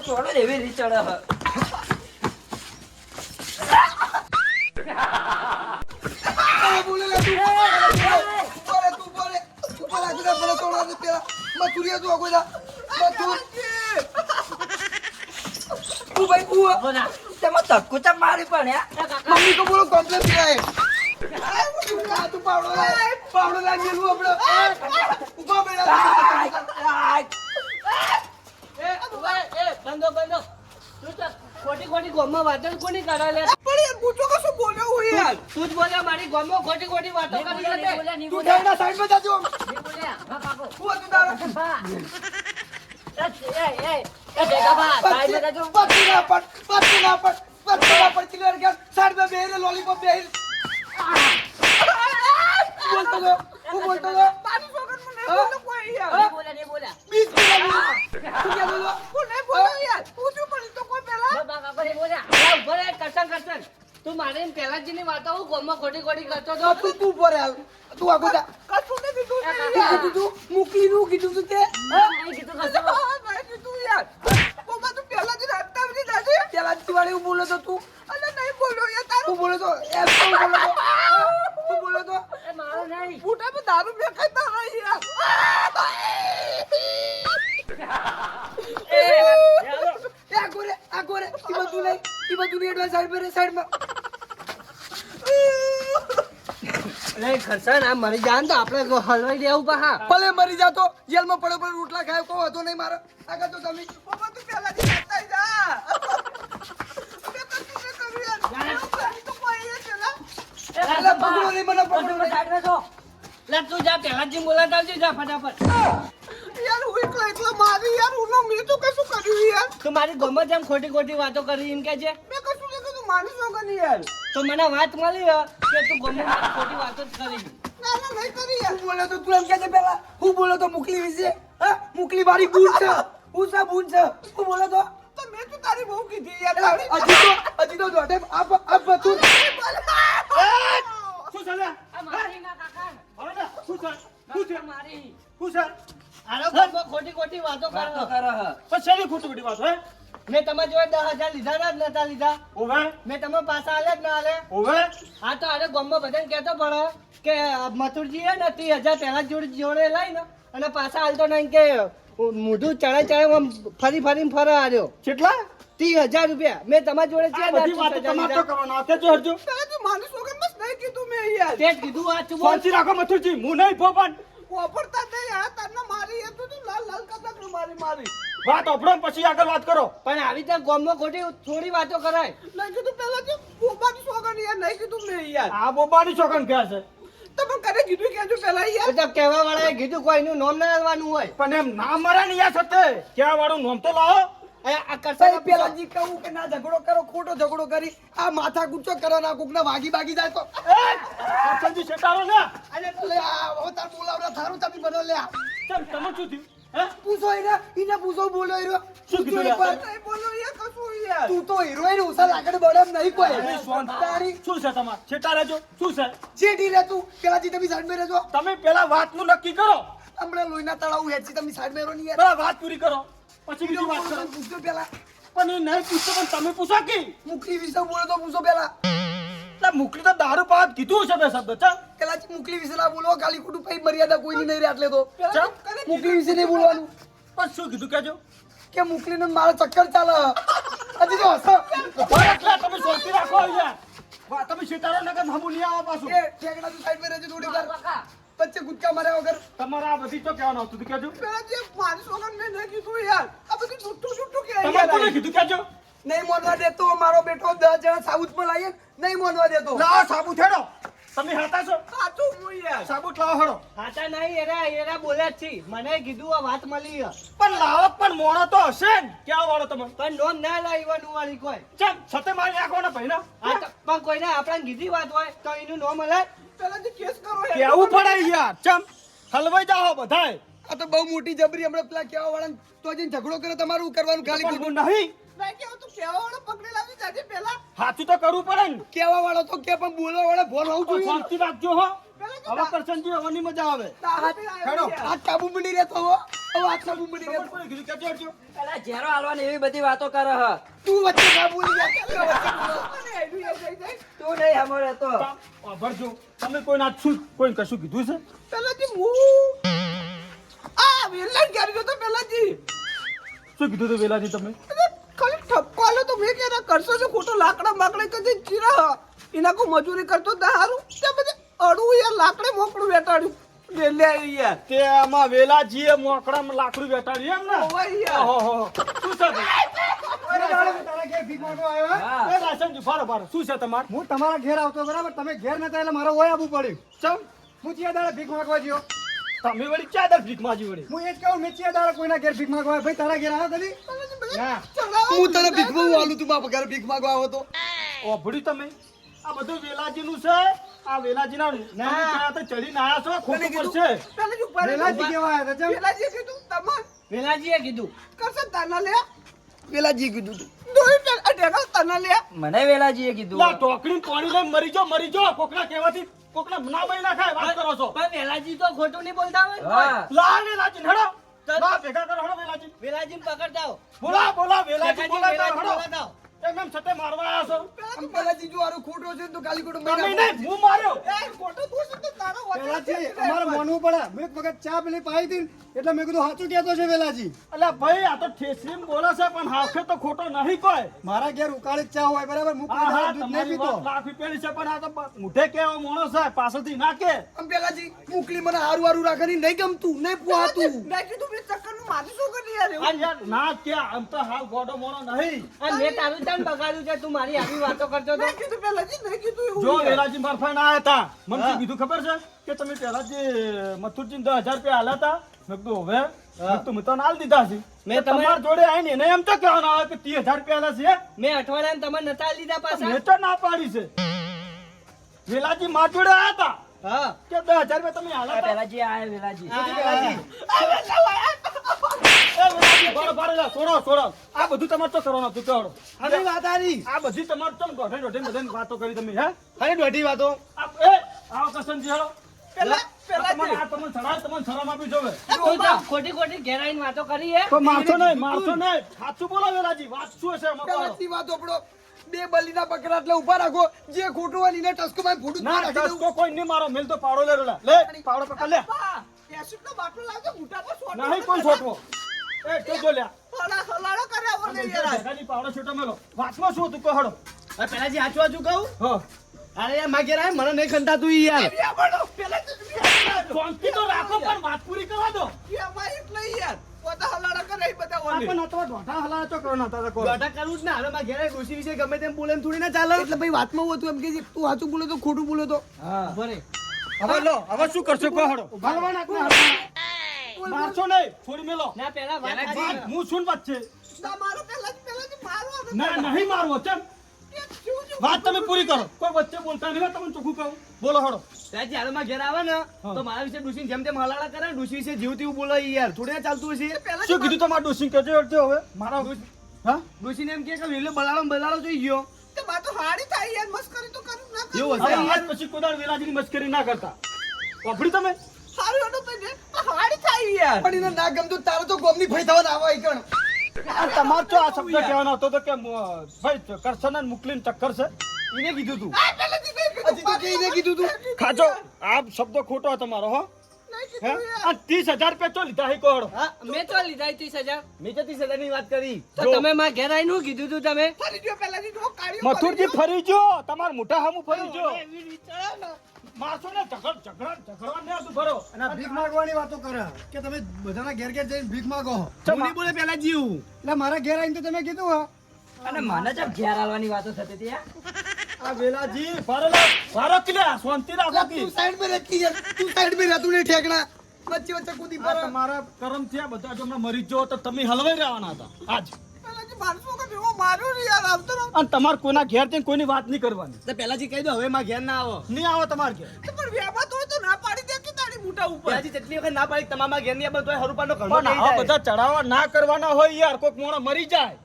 ચોડો એવી રી ચડે હ બોલે લે તું બોલે આજુ બોલે તોડા દે પેલા મથુરિયા તું આગોદા મથુર તું ભાઈ કુવા બોલા તેમાં ધક્કો ચા મારી પણ યાર મમ્મી કો બોલો કમ્પ્લેન કિયા હે તું પાવડો લાગી નું આપણો ઉભા બેડા બંધો તું તો ખોટી ગોમમાં વાતો કોની કરા લે પણ એ પૂછો કે શું બોલ્યો હું યાર તું જ બોલ્યા મારી ગોમમાં ખોટી વાતો કરી લે તું થઈના સાઈડ માં જાજો નહીં બોલ્યા હા કાકો હું હતું તારો ક્લિયર કે સાઈડ માં બેહીને લોલીપોપ બેહી બોલતો તો હું બોલતો તો પાણી સોગન મને બોલો કોઈ યાર નહીં બોલ્યા બીજ બોલા તું કે બોલો કોને બોલો યાર પૂછું પણ તો કોઈ પહેલા કાકો નહીં બોલ્યા ઉભો રે કરસન તું મારે પહેલા જ ની વાતો હું ગોમમાં ખોટી કરતો તો તું પોરે આવ તું આગો જા કશું ને કીધું તું મૂકી નું કીધું તું તે નહીં કીધું કરતો મેં કીધું યાર કોમા તું પહેલા જ રાખતા આવી દાદી પહેલા જ વાળી હું બોલો તો તું અલે નહીં બોલો યાર તારું બોલો તો એમ તો બોલો તો તું બોલો તો એ મારો નહીં ફૂટા પર દારૂ મે ખાતા રહી યાર આ કોરે ઈ બધું નહીં એડવાન્સ સાઈડ માં નહીં ખરસન આ મરી જાય ને તો આપણે હલવાઈ દેવું પા હા ભલે મરી જાતો જેલમાં પડ્યો પણ રોટલા ખાય કોઈ હતો નહીં મારો આગળ તો તમે બાબા તું પહેલા થી ખાતા જા અમે તો તુને કર્યું યાર તો કોઈ એ પેલા એટલે પકડો નહીં મને પકડો સાઈડ માં જો લે તું જા પહેલા જ બોલાતા આવજે જા ફટાફટ યાર હું એકલા મારી યાર હું મેં તો કશું કર્યું યાર તું મારી ગોમમાં જેમ ખોટી વાતો કરી એમ કે છે મેં કશું નહીં કીધું માની શોગન યાર તો મને વાત મળી કે તું ગોમમાં મારી ખોટી વાતો જ કરી ના નહીં કરી યાર હું બોલે તો તું એમ કે છે પેલા હું બોલો તો મુકલી વિશે હા મુકલી મારી બૂન છે હું સા બૂન છે હું બોલે તો મેં તો તારી બહુ કીધી યાર હજી તો દોડે આપ તું શું ચાલે આ મારી ના કાકા હવે ને શું ચાલે મારી શું ચાલે આનો ગોમમાં ખોટી વાતો કરે પણ શેની ખોટી વાત હે મેં તમારા જોડે 10,000 લીધા ના જ નતા લીધા ઓવે મેં તમે પાછા આલે જ ના આલે ઓવે હા તો આરે ગોમમાં બધાને કહેતો પડે કે મથુરજી હે ને 30,000 પહેલા જોડે લાઈને અને પાછા હાલતો નહીં કે મોઢું ચડાઈ આમ ફરીને ફરે આવ્યો કેટલા 30,000 રૂપિયા મેં તમારા જોડે છે બધી વાતો તમારે તો કરવાનો આતે જો હરજો તું માની શોગન બસ નહીં કીધું મેં યાર તે જ કીધું આ ચૂપ ફોનથી રાખો મથુરજી હું નહીં ફોપણ વાપરતા નહીં આ તને મારી એ તું લાલ કતક મારી વાત ઓપડો પછી આગળ વાત કરો પણ આવી રીતે ગોમમાં ખોટી થોડી વાતો કરાય નહીં કીધું પહેલા તો બોબાની શોગન યાર નહીં કીધું મેં યાર આ બોબાની છોકન કહે છે તમે કરે કીધું કે પહેલા યાર એ તો કહેવા વાળાએ કીધું કોઈનું નામ ના લેવાનું હોય પણ એમ ના મરે ને યાર સતે ક્યાં વાળું નામ તો લાવો આ કરતા પેલા જી કહું કે ના ઝઘડો કરો ખોટો ઝઘડો કરી આ માથા ગુચ્ચો કરો ના કોક ના વાગી જાય તો સંજી શેટારો ને અરે લે આ તાર બોલાવરા થારું તમે બનો લે ચમ તમે શું થયું હે પૂછો એને પૂછો બોલો હીરો શું કીધું લે? નહીં બોલો યાર કશું યાર તું તો હીરોઈન ઉસા લાકડ બડમ નહીં કોઈ તારી શું છે તમારે છેટા રહેજો શું છે જેડી રે તું પેલાજી તમે સાઈડ માં રહેજો તમે પેલા વાતનું નક્કી કરો હમણાં લોહીના તળાવ હેચી તમે સાઈડ માં રહો ને યાર પેલા વાત પૂરી કરો પછી બીજી વાત કરો પૂછજો પેલા પણ એ નહીં પૂછતો પણ તમે પૂછો કે મુકલી વિશે બોલો તો પૂછો પેલા એટલે મુકલી તો દારૂ પાત કીધું છે બે શબ્દ ચા પેલાજી મુકલી વિશે ના બોલો ખાલી ખોટું પૈ મર્યાદા કોઈની નહીં રે એટલે તો ચા મુકલી વિશે નહીં બોલવાનું પણ શું કીધું કેજો કે મુકલીને મારો ચક્કર ચાલે હજી તો હસો એટલે તમે સોચી રાખો અહીંયા વાહ તમે શેટારો નગર હમુ નહીં આવો પાછું એ ઠેકડા તું સાઈડ માં રહેજો થોડી વાર બચ્ચે ગુટકા માર્યા વગર તમારા આ બધી તો કહેવાનું આવતું હતું કેજો પેલાજી મારી સોગન મેં નહીં કીધું યાર આ બધું જુઠ્ઠું કે તમારે કોને કીધું કેજો નહીં મોનવા દેતો મારો બેટો 10 જણા સાઉથમાં લાવીએ નહીં મોનવા દેતો લાવો સાબુ થેડો તમે હાતા છો સાચું હું યાર સાબુ લાવો હડો હાચા નહીં એરા બોલ્યા જ છે મને કીધું આ વાત મળી પણ લાવો પણ મોણો તો હશે ને ક્યાં વાળો તમે પણ નોમ ના લાવવાનું વાળી કોઈ ચમ સતે મારી નાખો ને ભાઈ હા તો પણ કોઈને આપણને કીધી વાત હોય તો એનું નોમ મળે પેલાજી કેસ કરો કેવું પડે યાર ચમ હલવાઈ જાઓ બધાય આ તો બહુ મોટી જબરી હમણાં પેલા કેવા વાળા તો જઈને ઝઘડો કરે તમારું કરવાનું ખાલી પણ ખોટું નહીં નહીં કેવું તું કેવા વાળો પકડી લાવી જાજે પેલા હાથું તો કરવું પડે ને કેવા વાળો તો કે પણ બોલવા વાળા ફોન આવું પણ જોઈએ શાંતિ રાખજો હો હવે કરશનજી હવાની મજા આવે હેડો આ કાબુ મંડી રહેતો હો હવે આ કાબુ મંડી રહેતો કોને કીધું કેજો હટજો? પેલા ઝેરો હાલવાની એવી બધી વાતો કરે હ તું વચ્ચે કાબુ મંડી રહેતો તું નહીં હમો રહેતો ભરજો તમે કોઈ ના શું કોઈ કશું કીધું છે પેલાજી હું આ વેલણ કરી તો પેલાજી શું કીધું તું વેલાજી તમે ખાલી ઠપકો આલો તો મેં કે કરશો છો ખોટો લાકડા માકડે કદી ચીરા એના કો મજૂરી કરતો તા હારું તે બધે અડું યાર લાકડે મોકળું વેટાડ્યું વેલે યાર તે આમાં વેલાજીએ મોકળામાં લાકડું બેઠાડી એમ ને ઓય યાર ઓહો શું છે તારા ઘેર ભીખ માંગવા આવ્યા હા. એ રાશનજી ફારો શું છે તમાર હું તમારા ઘેર આવતો બરાબર તમે ઘેર નતા એટલે મારે ઓય આવવું પડ્યું ચમ હું ચિયા દાડે ભીખ માંગવા જ્યો તમે વળી ક્યાં દર ભીખ માજી વળી હું એ જ કહું મેં ચિયા દાડે કોઈના ઘેર ભીખ માંગવા આવ્યો. ભાઈ તારા ઘેર આવ્યો કદી ના હું તને ભીખ માંગવા આલું તું બાપ ઘરે ભીખ માંગવા આવો તો ઓભળી તમે આ બધું વેલાજીનું છે આ વેલાજીના તમે ત્યાં તો ચડીને આયા છો ખોટું પડશે પેલાજી ઉપર વેલાજી કેવા આવ્યા હતા ચમ? પેલાજી કીધું તમાર વેલાજીએ કીધું કરશે તાના લે પેલાજી કીધું તું દોઈ પેલ અટેકા તાના લે મને વેલાજીએ કીધું લા ટોકરી પાણી લઈને મરી જો કોકના કહેવાથી કોકના ના મરી ના ખાય વાત કરો છો પણ વેલાજી તો ખોટું નહીં બોલતા હોય ને. હા લા વેલાજી હેડો લા ભેગા કરો હેડો વેલાજી વેલાજીને પકડતા હો. બોલા વેલાજી વેલાજી બોલા હેડો બોલાતા હો. એમ એમ છતે મારવા આયા છો પેલાજી જો આરો ખોટો છે તો કાલી ખોટો તમે મહિના નહીં હું માર્યો એ ખોટો તું છે તો તારો વેલાજી અમારે માનવું પડે મેં એક વખત ચા પેલી પાઈ હતી ને એટલે મેં કીધું સાચું કહેતો છે વેલાજી અલ્યા ભાઈ આ તો ઠેસરીમ બોલે છે પણ હાથે તો ખોટો નહીં કોઈ મારા ઘેર ઉકાળી જ ચા હોય બરાબર હું કોઈ હા દાડો હા દૂધ નહીં તમારી પીતો વાત લાખ રૂપિયાની છે પણ આ તો મુઢે કેવો માણસ છે પાછળથી ના કે આમ પેલાજી મુકલી મને હારું હારું રાખવાની નહીં ગમતું નહીં પુહાતું મેં કીધું મેં ચક્કર નું માથું શું કરી યાર આ યાર ના કે આમ તો હાલ ગોડો મોણો નહીં અને મેં તારું ચાલ બગાડ્યું છે તું મારી આવી વાતો કરતો હતો મેં કીધું પેલાજી નહીં કીધું એવું જો યાર. વેલાજી મારફાઈ આયા હતા મને શું કીધું ખબર છે કે તમે પેલા જે મથુરજી 10,000 રૂપિયા આલ્યા હતા મેં કીધું હવે મેં કીધું મેં તો આલ દીધા છે મેં મેં તમારા જોડે આવીને એને એમ તો કહેવાનું આવે કે 30,000 રૂપિયા આલ્યા છે મેં અઠવાડિયામાં તમે નતા લીધા પાછા મેં તો ના પાડી છે વેલાજી માર જોડે આયા હતા હા કે 10,000 રૂપિયા તમે આલ્યા હતા વેલાજી આયા વેલાજી છોડો આ બધું તમારે તો કરવાનું હતું કહેવાડો આવી વાત આરી આ બધી તમારે તો દોઢે બધાની વાતો કરી તમે હે અરે દોઢી વાતો આવો કસનજી હેડો પેલા તમને શરમ આપી જોવે તું તો ખોટી ખોટી ઘેરાઈને વાતો કરી હે તો મારશો નહીં સાચું બોલો વેલાજી વાત શું છે એમાં કહો. પેલાજી વાત આપણો બે બલીના બકરા એટલે ઉભા રાખો જે ખોટું હોય એને ટસકો માં ફૂટું ના ટસકો કોઈ નહીં મારો મેલ તો પાડો લે રોલા લે પાડો પકડ લે એસિડનો બાટલો લાવજો મોટા પર સોટો નહીં કોઈ છોટવો એ કે જો લે હલાડો કરે આવો ને યાર ભેગાની પાવડો છોટો મેલો વાતમાં શું હતું કહો હડો પેલાજી હાચું હાચું કહું હા અરે યાર માં ઘેર આય મને નહીં ખંતાતું ઈ યાર શાંતિ તો રાખો પણ વાત પૂરી કરવા દો પણ આ તો ઢોઢા હલાવા તો કરો ના તારા કોઈ દોઢા કરવું જ ને હવે માં ઘેર આય ડોશી વિશે ગમે તેમ બોલે એમ થોડી ના ચાલે એટલે ભાઈ વાતમાં એવું હતું એમ કે તું સાચું બોલે તો ખોટું બોલે તો બરે હવે લો હવે શું કરશો કહો હડો ભગવાન આજ્ઞા હડો. મારશો નહીં છોડી મેલો ના પેલા વાત વાત સાચી. હું શું વાત છે તમારો પેલાથી મારવા ના નહીં મારવો ચમ વાત તમે પૂરી કરો કોઈ વચ્ચે બોલતા નહીં હો, તમને ચોખ્ખું કહું બોલો હડો રાજી હાલમાં ઘેર આવે ને તો મારા વિશે ડુસી જેમ તેમ હલાડા કરે ને ડુસી વિશે જીવતી એવું બોલે ઈ યાર થોડી ના ચાલતું હશે શું કીધું તમારે ડોસિંગ કહેજો હડજો હવે મારા હા ડુસીને એમ કે વેલો બલાડો જોઈ ગયો મસ્કરી તો કરું ના કરું એવું હવે હશે આજ પછી કોદાળ વેલાજીની મસ્કરી ના કરતા વાપરી તમે સારું હતો તો જે હાડી થાય યાર પણ એને ના ગમતું તારો તો ગોમની ભઈ થવાના આવા ઈકણ આ તમાર તો આ શબ્દ કહેવાનો હતો તો કે ભાઈ કરશન મુકલીન ચક્કર છે એને કીધું તું હજી તો કેઈને કીધું તું ખાજો આ શબ્દ ખોટો તમારો હો હે આ 30,000 રૂપિયા ચો લીધા હી કોહડો હા મેં તો લીધા 30,000 મેં તો 30,000 ની વાત કરી તો તમે માં ઘેર આવીને શું કીધું તું તમે ફરી જો પેલાથી જો કાઢ્યો મથુરજી ફરી જો તમાર મોટા હામું ફરી જો મારશો ને ઝઘડવા ને હતું ભરો અને આ ભીખ માંગવાની વાતો કરે કે તમે બધાના ઘેર ઘેર જઈને ભીખ માંગો ચમ. હું નહીં બોલે પેલા જીવ એટલે મારા ઘેર આવીને તો તમે કીધું હા અને મને જબ ઘેર હાલવાની વાતો થતી હતી યાર. આ વેલાજી ભારો કિલ્લા શાંતિ રાખો કી તું સાઈડ में रहती है तू साइड में रहતું નહીં ઠેકણા વચ્ચે વચ્ચે કૂદી આ પર તમારા કરમ થયા બધા જો હમણાં મરી જો તો તમે હલવાઈ રહેવાના હતા આજ પેલાથી મારશો કે ભેગો માર્યો ને યાર આવતો રહો અને તમારે કોઈના ઘેર જઈને કોઈની વાત નહીં કરવાની તો પહેલાથી કહી દો હવે માં ઘેર ના આવો નહીં આવો તમારે ઘેર પણ વ્યાપા તો ના પાડી દે કે તારી મોટા ઉપર પહેલાથી જેટલી વખત ના પાડી તમારા ઘેર ની આ બધું હરુપાનો ઘરનો પણ કહી આવા જાય. બધા ચડાવવા ના કરવાના હોય યાર કોઈક મોણો મરી જાય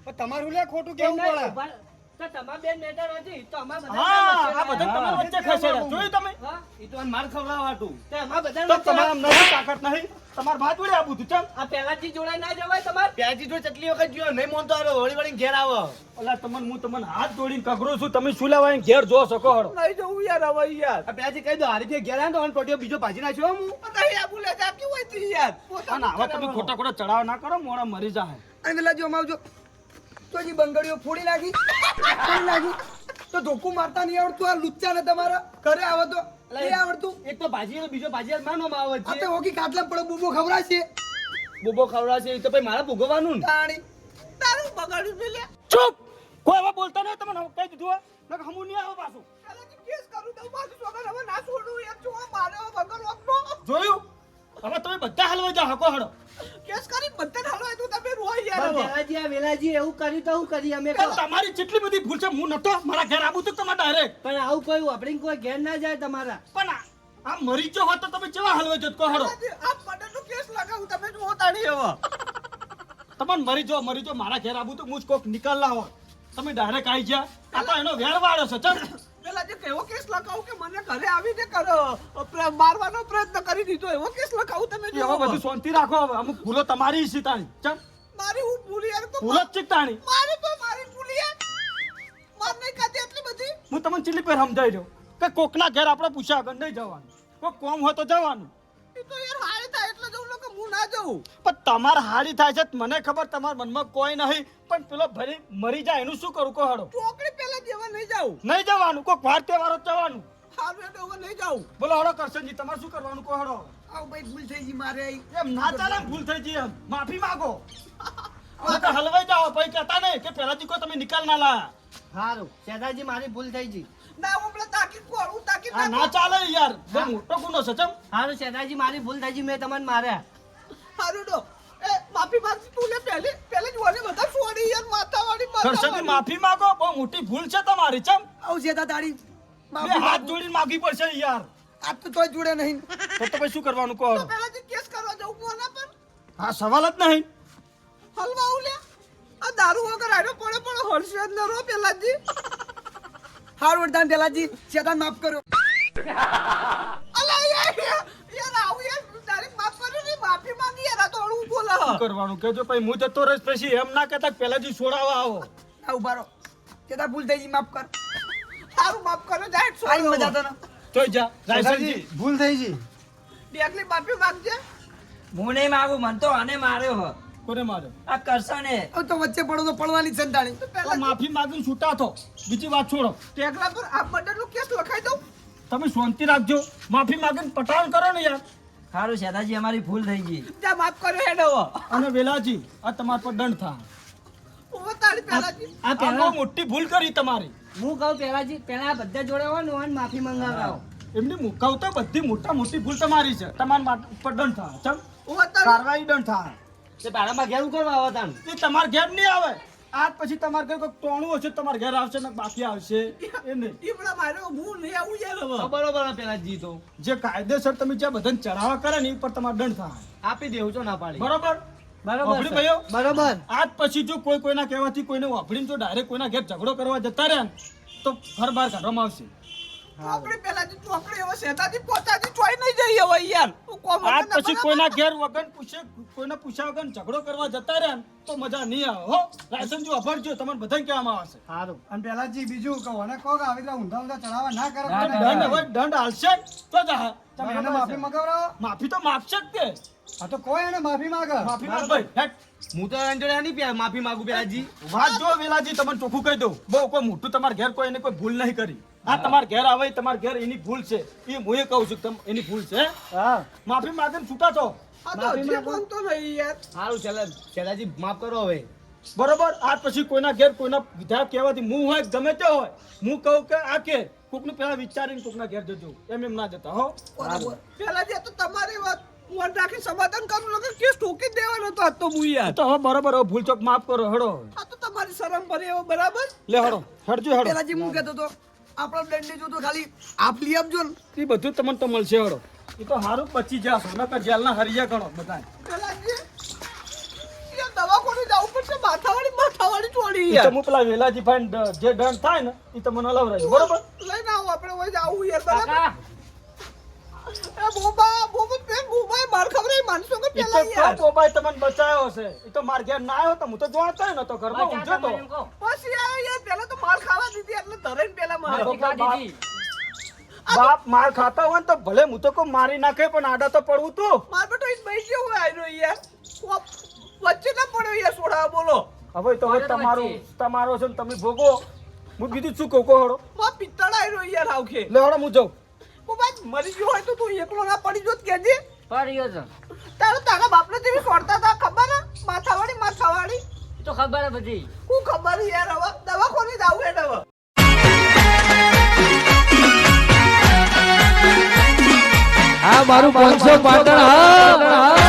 પણ તમારું લે ખોટું કેવું પડે તો તમાર બેન મેટર હતી તો અમાર બધા હા આ બધા તમારા વચ્ચે ખસેડ્યા જોયું તમે હા ઈ તો આને માર ખવડાવવા હતું. તે અમાર બધા તો તમારા નથી તાકાત નહીં તમારા ભાત જોડે આવું તું ચાલ આ પહેલાથી જોડાઈ ના જવાય તમાર પ્યાજી તો ચટલી વખત જોયો નહીં મોનતો હારો વળી વળીને ઘેર આવો. ઓલા હું તમને હાથ જોડીને કગરો છું તમે શું લેવા ઘેર જો શકો હળો નહીં જવું યાર હવે યાર આ પ્યાજી કહી દો હારીથી ઘેર આવે ને તો આનો ટોટિયો બીજો ભાજી નાખ્યો હું. નહીં આબુ લે જા કેવું હોય તી યાર અને આવા તમે ખોટા ખોટા ચડાવ ના કરો મોડા મરી જાય અને પેલા જો આવજો તો જી બંગડીઓ ફોડી નાખી તો ધોકું મારતા નહીં આવડતું આ લુચ્ચા ને તમારા ઘરે આવો તો નહીં આવડતું એક તો ભાજી અને બીજો ભાજી માનો માં આવે આ છે. તો હોકી ખાટલા પડો બુબો ખવડાશે બોબો ખવડાવશે એ તો પછી મારે ભોગવવાનું ને. તાણી તારું બગાડ્યું છે લે ચૂપ કોઈ હવે બોલતા નહીં તમને કહી દીધું હે નકર હમું નહીં આવે પાછું પેલાથી કેસ કરું દઉં પાછું છોકરા હવે ના છોડું યાર જો મારે વગર વગનો જોયું હવે તમે બધા હલવાઈ જાઓ હકો હળો કેસ કરી બધાને હલવાય તો તમે રોય યાર પણ હવે વેલાજી આ વેલાજી એવું કર્યું તો હું કરી અમે કહો. તમારી જેટલી બધી ભૂલ છે હું નતો મારા ઘેર આવું તો તમારે ડાયરેક્ટ પણ આવું કોઈ વાપરીને કોઈ ઘેર ના જાય તમારા પણ આ મરી જો હોત તો તમે કેવા હલવાઈ જત કહો હળો આ મર્ડરનો કેસ લગાવું તમે જો તાણી હવે તમને મરી જો મારા ઘેર આવું તો હું જ કોક નિકાલ લાવો તમે ડાયરેક્ટ આવી ગયા આ તો એનો વેર વાળો છે ચાલ પેલા જે કેવો કેસ લગાવું કે મને ઘરે આવીને કરો મારવાનો પ્રયત્ન કરી દીધો એવો કેસ લગાવું તમે જો હવે બધું શાંતિ રાખો હવે અમુક ભૂલો તમારી છે તાણી ચાલ મારી હું ભૂલી યાર તો ભૂલો જ છે તાણી મારી ભૂલી યાર માર નહીં ખાધી એટલી બધી હું તમને ચીલી પર સમજાઈ રહ્યો કે કોકના ઘેર આપણે પૂછ્યા આગળ નહીં જવાનું કોઈ કોમ હોય તો જવાનું એ તો યાર હારી થાય એટલે જવું લોકો હું ના જઉં પણ તમારે હારી થાય છે તો મને ખબર તમારા મનમાં કોઈ નહીં પણ પેલો ભરી મરી જાય એનું શું કરું કહો હળો ચોકડી પેલા જેવા નહીં જાઉં નહીં જવાનું કોઈ વાર તહેવારો જવાનું હારું એટલે હવે નહીં જાઉં બોલો હળો કરશનજી તમારે શું કરવાનું કહો હળો આવ ભાઈ ભૂલ થઈ ગઈ મારે એમ ના ચાલે ભૂલ થઈ ગઈ એમ માફી માંગો હવે તો હલવાઈ જાઓ પછી કહેતા નહીં કે પહેલાથી કોઈ તમે નિકાલ ના લાયા સારું સેદાજી મારી ભૂલ થઈ ગઈ ના હું પેલા તાકીદ કરું તાકીદ આ ના ચાલે યાર બહુ મોટો ગુનો છે ચમ સારું સેદાજી મારી ભૂલ થઈ ગઈ મેં તમને માર્યા હારું ડો એ માફી માંગતી તું લે પહેલે જ વળે બધા છોડી યાર માથાવાળી કરશનજી માફી માંગો બહુ મોટી ભૂલ છે તમારી ચમ આવ જેતા તારી બે હાથ જોડીને માગી પડશે યાર આ તો તોય જોડે નહીં તો પછી શું કરવાનું કહો હળો? પેલા જે કેસ કરવા જવું કોના પર હા સવાલ જ નહીં હલવાવું લે આ દારૂ વગર આડો પડે હરશે જ ન રો પેલાજી હાર વરદાન પેલાજી શેતાન માફ કરો અલા યાર આવું યાર ડાયરેક્ટ માફ કરો ને માફી માંગી યાર આ તો અડું બોલે શું કરવાનું કેજો પછી હું જતો રહીશ પછી એમ ના કહેતા કે પહેલાથી છોડાવવા આવો આ ઉભા રહો શેતા ભૂલ થઈ ગઈ માફ કર સારું માફ કરો જાય છોડી મજા તો જોઈ જા રાયસનજી ભૂલ થઈ ગઈ. દેખલી માફી માંગજે હું નહીં માગું મન તો આને માર્યો હ કોને માર્યો આ કરશને હવે તો વચ્ચે પડો તો પડવાની સંતાણી તો તો પહેલા માફી માંગીને છૂટા થો બીજી વાત છોડો ટેકલા પર આ મર્ડરનો કેસ લખાઈ દઉં તમે શાંતિ રાખજો માફી માંગીને પટાણ કરો ને યાર સારું શેતાજી અમારી ભૂલ થઈ ગઈ ત્યાં માફ કર્યો હેડો અને વેલાજી આ તમારા પર દંડ થાય હું તારી પેલાજી આ આ બહુ પહેલા મોટી ભૂલ કરી તમારી હું કહું પહેલાજી પહેલા આ બધા જોડે આવવાનું અને માફી મંગાવો એમની મુકાવ તો બધી મોટી ભૂલ તમારી છે તમારા પર દંડ થાય ચમ હું તારી કાર્યવાહી દંડ થાય તે ભાડામાં ઘેર કરવા આવો તાન. એ તમારા ઘેર નહીં આવે આજ પછી તમારા ઘર કોઈ ટોણું હશે તો તમારા ઘેર આવશે ને બાકી આવશે એ નહીં ઈવડા માર્યો હું નહીં આવું યાર હવે તો બરોબર આ પેલાજી તો જે કાયદેસર તમે જ્યાં બધાને ચડાવવા કરે ને એ પર તમારે દંડ થાય આપી દેવું છો ના પાડી. બરોબર બરોબર વાપરી સર. ભાઈઓ? બરોબર આજ પછી જો કોઈના કહેવાથી કોઈને વાપરીને જો ડાયરેક્ટ કોઈના ઘેર ઝઘડો કરવા જતા રહ્યા ને તો ફર બહાર કાઢવામાં આવશે ચોકડી પેલાજી ચોકડી હવે શેતાજી પોતાજી ચોઈ નહીં જઈ હવે યાર હું કોમ આજ પછી કોઈના ઘેર વગર કોઈને પૂછ્યા વગર ઝઘડો કરવા જતા રહ્યા ને તો મજા નહીં આવે હો લાયસન્સ જો અભરજો તમને બધાને કહેવામાં આવશે સારું અને પેલાજી બીજું કહો ને કહો કે આવી રીતે ઊંધા ઊંધા ચડાવવા ના કરો. ના, ના, દંડ હવે દંડ હાલશે જ તો જા તમે એને માફી મગાવરાવો. માફી તો માગશે જ તે આ તો કોઈ એને માફી માંગે. માફી માગ ભાઈ હેટ. હું તો એની જોડે નહીં માફી માંગુ પેલાજી. વાત જો વેલાજી તમને ચોખ્ખું કહી દઉં બહુ કોઈ મોટું તમારા ઘેર કોઈ એને કોઈ ભૂલ નહીં કરી આ તમારા ઘેર આવે તમારા ઘેર એની ભૂલ છે એ હું એ કહું છું કે એની ભૂલ છે હા માફી માંગીને છૂટા છો આ તો હજી બનતો નહીં યાર સારું ચાલે શેલાજી માફ કરો હવે. બરોબર આજ પછી કોઈના ઘેર કોઈના વિધા કહેવાથી હું હોય ગમે તે હોય હું કહું કે આ કે કોકનું પેલા વિચારીને કોકના ઘેર જજો એમ ના જતા હો બરાબર પેલાજી આ તો તમારી વાત હું રાખી સમાધાન કરું લગર કેસ ઠોકી જ દેવાનો હતો આજ તો હું યાર તો હવે બરોબર હવે ભૂલ ચોક માફ કરો હડો આ તો તમારી શરમ ભરી હવે બરાબર લે હડો હડજો હડો પેલાજી હું કહેતો તો આપણો દંડી જો તો ખાલી આપ લઈ આપજો ને એ બધું તમને તો મળશે હડો એ તો સારું બચી જશો નકર જેલના હરિયા ગણો બધા પેલાજી યાર દવાખાને જવું પડશે માથાવાળી મારી ચોરી ઈ તો યાર હું પેલા વેલાજી ભાઈ જે દંડ થાય ને એ તો મને હલાવરાજો બરોબર લઈને આવો આપણે ઓય જાવું યાર બરાબર કાકા એ બોબા પેન બોબા માર ખબર એ માનસો કે ઈ પેલા તો યાર પોપાઈ તમને બચાયો હશે ઈ તો માર ઘેર ના આવ્યો તો હું તો જોણતો ન તો ઘરમાં ઊંઝો તો એમ કહો પછી આ યાર પેલા તો માર ખાવા દીધી એટલે ધરેન પેલા માર નથી ખાધી જી. બાપ માર ખાતા હોય ને તો ભલે હું તો કોઈ મારી નાખે પણ આડા તો પડવું તું માર બેટો ઈ ભાઈ જેવો આયરો યાર વચ્ચે ના પડ્યો યાર સોડા બોલો હવે તો હવે પડે તો તમારું વચ્ચે. તમારો છે ને તમે ભોગવો હું કીધું શું કહું કહો હળો માં પિત્તળ આયરો યાર આવખે લે હળો હું જાઉં બોબા મરી ગયો હોય તો તું એકલો ના પડી જોત કેજે પડી ગયો તારો તારા બાપને જેવી સોડતા હતા ખબર હે માથાવાળી તો તો ખબર હે બધી હું ખબર યાર હવે દવાખાને જાવું હે હવે આ મારું 500 પાટણ હા